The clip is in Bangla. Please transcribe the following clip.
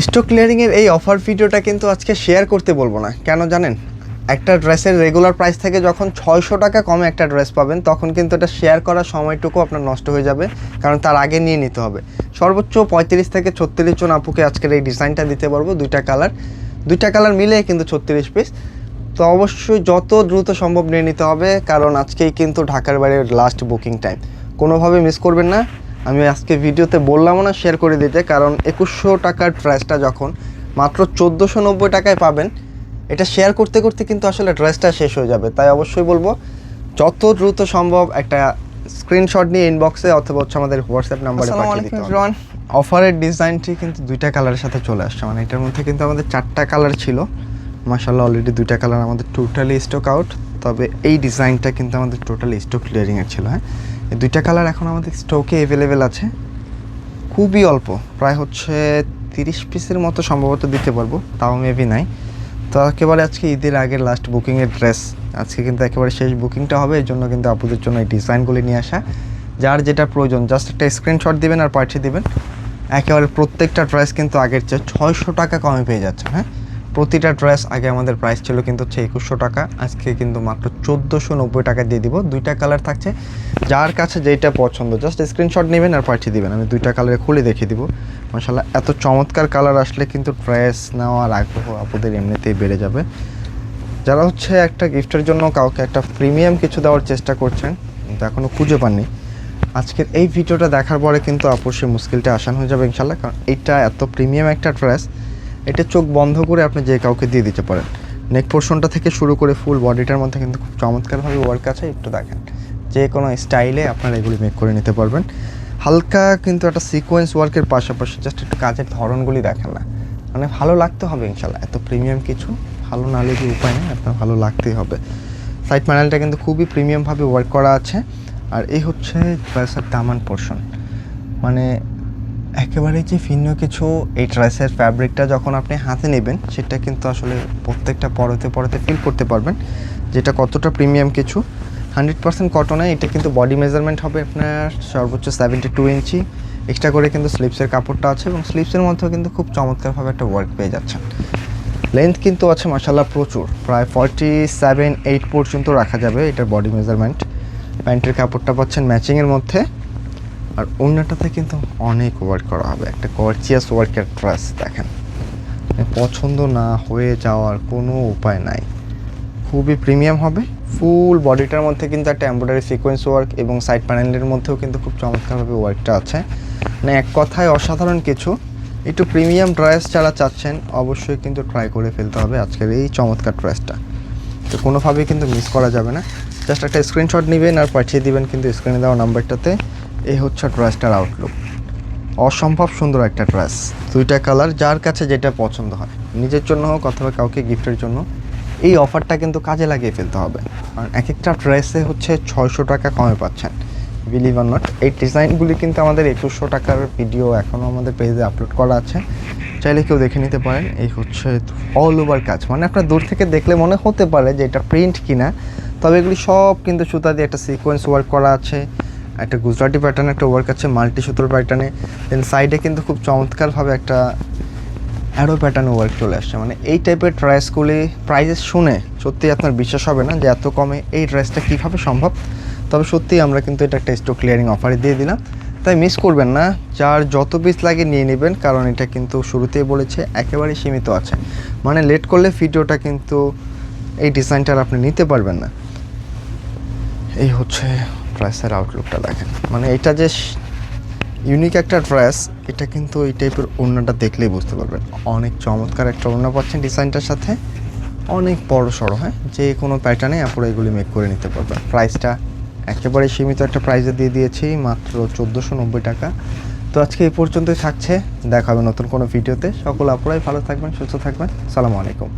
স্টক ক্লিয়ারিংয়ের এই অফার ভিডিওটা কিন্তু আজকে শেয়ার করতে বলবো না, কেন জানেন? একটা ড্রেসের রেগুলার প্রাইস থেকে যখন 600 টাকা কমে একটা ড্রেস পাবেন, তখন কিন্তু এটা শেয়ার করার সময়টুকু আপনার নষ্ট হয়ে যাবে, কারণ তার আগে নিয়ে নিতে হবে। সর্বোচ্চ 35 থেকে 36 জন আপুকে আজকের এই ডিজাইনটা দিতে পারবো, দুইটা কালার মিলে কিন্তু 36 পিস। তো অবশ্যই যত দ্রুত সম্ভব নিয়ে নিতে হবে, কারণ আজকেই কিন্তু ঢাকার বাইরের লাস্ট বুকিং টাইম। কোনোভাবে মিস করবেন না। আমি আজকে ভিডিওতে বললামও না শেয়ার করে দিতে, কারণ 2100 টাকার ড্রেসটা যখন মাত্র 1490 টাকায় পাবেন, এটা শেয়ার করতে করতে কিন্তু আসলে ড্রেসটা শেষ হয়ে যাবে। তাই অবশ্যই বলবো যত দ্রুত সম্ভব একটা স্ক্রিনশট নিয়ে ইনবক্সে অথবা আমাদের হোয়াটসঅ্যাপ নাম্বারে পাঠিয়ে দিতে হবে। অফারের ডিজাইনটি কিন্তু দুইটা কালারের সাথে চলে আসছে, মানে এটার মধ্যে কিন্তু আমাদের 4টা কালার ছিল। মাশাআল্লাহ অলরেডি 2টা কালার আমাদের টোটালি স্টক আউট। তবে এই ডিজাইনটা কিন্তু আমাদের টোটালি স্টক ক্লিয়ারিংয়ের ছিল। হ্যাঁ, এই 2টা কালার এখন আমাদের স্টকে অ্যাভেলেবেল আছে, খুবই অল্প, প্রায় হচ্ছে 30 পিসের মতো সম্ভবত দিতে পারবো, তাও মেবি নাই। তো একেবারে আজকে ঈদের আগের লাস্ট বুকিংয়ের ড্রেস, আজকে কিন্তু একেবারে শেষ বুকিংটা হবে, এই জন্য কিন্তু আপুদের জন্য এই ডিজাইনগুলি নিয়ে আসা। যার যেটা প্রয়োজন জাস্ট একটা স্ক্রিনশট দিবেন আর পাঠিয়ে দিবেন। একেবারে প্রত্যেকটা ড্রেস কিন্তু আগের চেয়ে 600 টাকা কমে পেয়ে যাচ্ছেন। হ্যাঁ, প্রতিটা ড্রেস আগে আমাদের প্রাইস ছিল কিন্তু হচ্ছে 2100 টাকা, আজকে কিন্তু মাত্র 1490 টাকা দিয়ে দিব। 2টা কালার থাকছে, যার কাছে যেটা পছন্দ জাস্ট স্ক্রিনশট নেবেন আর পাঠিয়ে দিবেন। আমি 2টা কালারে খুলে দেখিয়ে দিব। মাশাআল্লাহ এত চমৎকার কালার আসলে কিন্তু ড্রেস নেওয়ার আগ্রহ আপুদের এমনিতেই বেড়ে যাবে। যারা হচ্ছে একটা গিফটের জন্য কাউকে একটা প্রিমিয়াম কিছু দেওয়ার চেষ্টা করছেন কিন্তু এখনও খুঁজে পাননি, আজকের এই ভিডিওটা দেখার পরে কিন্তু আপুর সেই মুশকিলটা আসান হয়ে যাবে ইনশাল্লাহ। কারণ এটা এত প্রিমিয়াম একটা ড্রেস, এটা চোখ বন্ধ করে আপনি যে কাউকে দিয়ে দিতে পারেন। নেক পোর্শনটা থেকে শুরু করে ফুল বডিটার মধ্যে কিন্তু খুব চমৎকারভাবে ওয়ার্ক আছে, একটু দেখেন। যে কোনো স্টাইলে আপনারা এগুলি মেক করে নিতে পারবেন। হালকা কিন্তু একটা সিকোয়েন্স ওয়ার্কের পাশাপাশি জাস্ট একটু কাজের ধরনগুলি দেখেন না, মানে ভালো লাগতে হবে ইনশাল্লাহ। এত প্রিমিয়াম কিছু ভালো না লেগে উপায় নেই, আপনার ভালো লাগতেই হবে। সাইড প্যানেলটা কিন্তু খুবই প্রিমিয়ামভাবে ওয়ার্ক করা আছে। আর এই হচ্ছে ড্রেসের দামান পোর্শন, মানে একেবারে যে ভিন্ন কিছু। এই ড্রেসের ফ্যাব্রিকটা যখন আপনি হাতে নেবেন, সেটা কিন্তু আসলে প্রত্যেকটা পরতে পরতে ফিল করতে পারবেন যেটা কতটা প্রিমিয়াম কিছু। 100% কটনে। এটা কিন্তু বডি মেজারমেন্ট হবে আপনার সর্বোচ্চ 72 ইঞ্চি। এক্সট্রা করে কিন্তু স্লিপসের কাপড়টা আছে, এবং স্লিপসের মধ্যেও কিন্তু খুব চমৎকারভাবে একটা ওয়ার্ক পেয়ে যাচ্ছেন। লেন্থ কিন্তু আছে মাশাআল্লাহ প্রচুর, প্রায় 47-8 পর্যন্ত রাখা যাবে এটার বডি মেজারমেন্ট। প্যান্টের কাপড়টা পাচ্ছেন ম্যাচিংয়ের মধ্যে, আর ওড়নাটাতে কিন্তু অনেক ওয়ার্ক করা হবে, একটা গর্জিয়াস ওয়ার্কের ড্রেস। দেখেন, পছন্দ না হয়ে যাওয়ার কোনো উপায় নাই, খুবই প্রিমিয়াম হবে। ফুল বডিটার মধ্যে কিন্তু একটা এমব্রয়ডারি সিকোয়েন্স ওয়ার্ক, এবং সাইড প্যানেলের মধ্যেও কিন্তু খুব চমৎকারভাবে ওয়ার্কটা আছে। মানে এক কথায় অসাধারণ কিছু। একটু প্রিমিয়াম ড্রেস যারা চাচ্ছেন অবশ্যই কিন্তু ট্রাই করে ফেলতে হবে আজকের এই চমৎকার ড্রেসটা। তো কোনোভাবেই কিন্তু মিস করা যাবে না। জাস্ট একটা স্ক্রিনশট নেবেন আর পাঠিয়ে দিবেন কিন্তু স্ক্রিনে দেওয়া নাম্বারটাতে। এই হচ্ছে ড্রেসটার আউটলুক, অসম্ভব সুন্দর একটা ড্রেস। 2টা কালার, যার কাছে যেটা পছন্দ হয়, নিজের জন্য হোক অথবা কাউকে গিফটের জন্য, এই অফারটা কিন্তু কাজে লাগিয়ে ফেলতে হবে। কারণ এক একটা ড্রেসে হচ্ছে 600 টাকা কমে পাচ্ছেন, বিলিভ অর নট। এই ডিজাইনগুলি কিন্তু আমাদের 2100 টাকার ভিডিও এখনও আমাদের পেজে আপলোড করা আছে, চাইলে কেউ দেখে নিতে পারেন। এই হচ্ছে অল ওভার কাজ, মানে আপনার দূর থেকে দেখলে মনে হতে পারে যে এটা প্রিন্ট কিনা, তবে এগুলি সব কিন্তু সুতা দিয়ে একটা সিকোয়েন্স ওয়ার্ক করা আছে, একটা গুজরাটি প্যাটার্ন একটা ওয়ার্ক আছে মাল্টি সুতোর প্যাটার্নে। দেন সাইডে কিন্তু খুব চমৎকারভাবে একটা অ্যারো প্যাটার্ন ওয়ার্ক চলে আসছে। মানে এই টাইপের ড্রেসগুলি প্রাইসেস শুনে সত্যিই আপনার বিশ্বাস হবে না যে এত কমে এই ড্রেসটা কীভাবে সম্ভব। তবে সত্যিই আমরা কিন্তু এটা একটা স্টক ক্লিয়ারিং অফারে দিয়ে দিলাম, তাই মিস করবেন না। যার যত পিস লাগে নিয়ে নেবেন, কারণ এটা কিন্তু শুরুতেই বলেছে একেবারে সীমিত আছে। মানে লেট করলে ভিডিওটা কিন্তু এই ডিজাইনটার আপনি নিতে পারবেন না। এই হচ্ছে ড্রেসের আউটলুকটা দেখেন, মানে এটা যে ইউনিক একটা ড্রেস, এটা কিন্তু এই টাইপের ওড়নাটা দেখলেই বুঝতে পারবেন। অনেক চমৎকার একটা ওড়না পাচ্ছেন ডিজাইনটার সাথে, অনেক বড় সড়ো। হয় যে কোনো প্যাটার্নে আপনারা এগুলি মেক করে নিতে পারবেন। প্রাইসটা একেবারে সীমিত একটা প্রাইসে দিয়ে দিয়েছি, মাত্র 1490 টাকা। তো আজকে এই পর্যন্তই থাকছে, দেখা হবে নতুন কোনো ভিডিওতে। সকল আপনারাই ভালো থাকবেন, সুস্থ থাকবেন। আসসালামু আলাইকুম।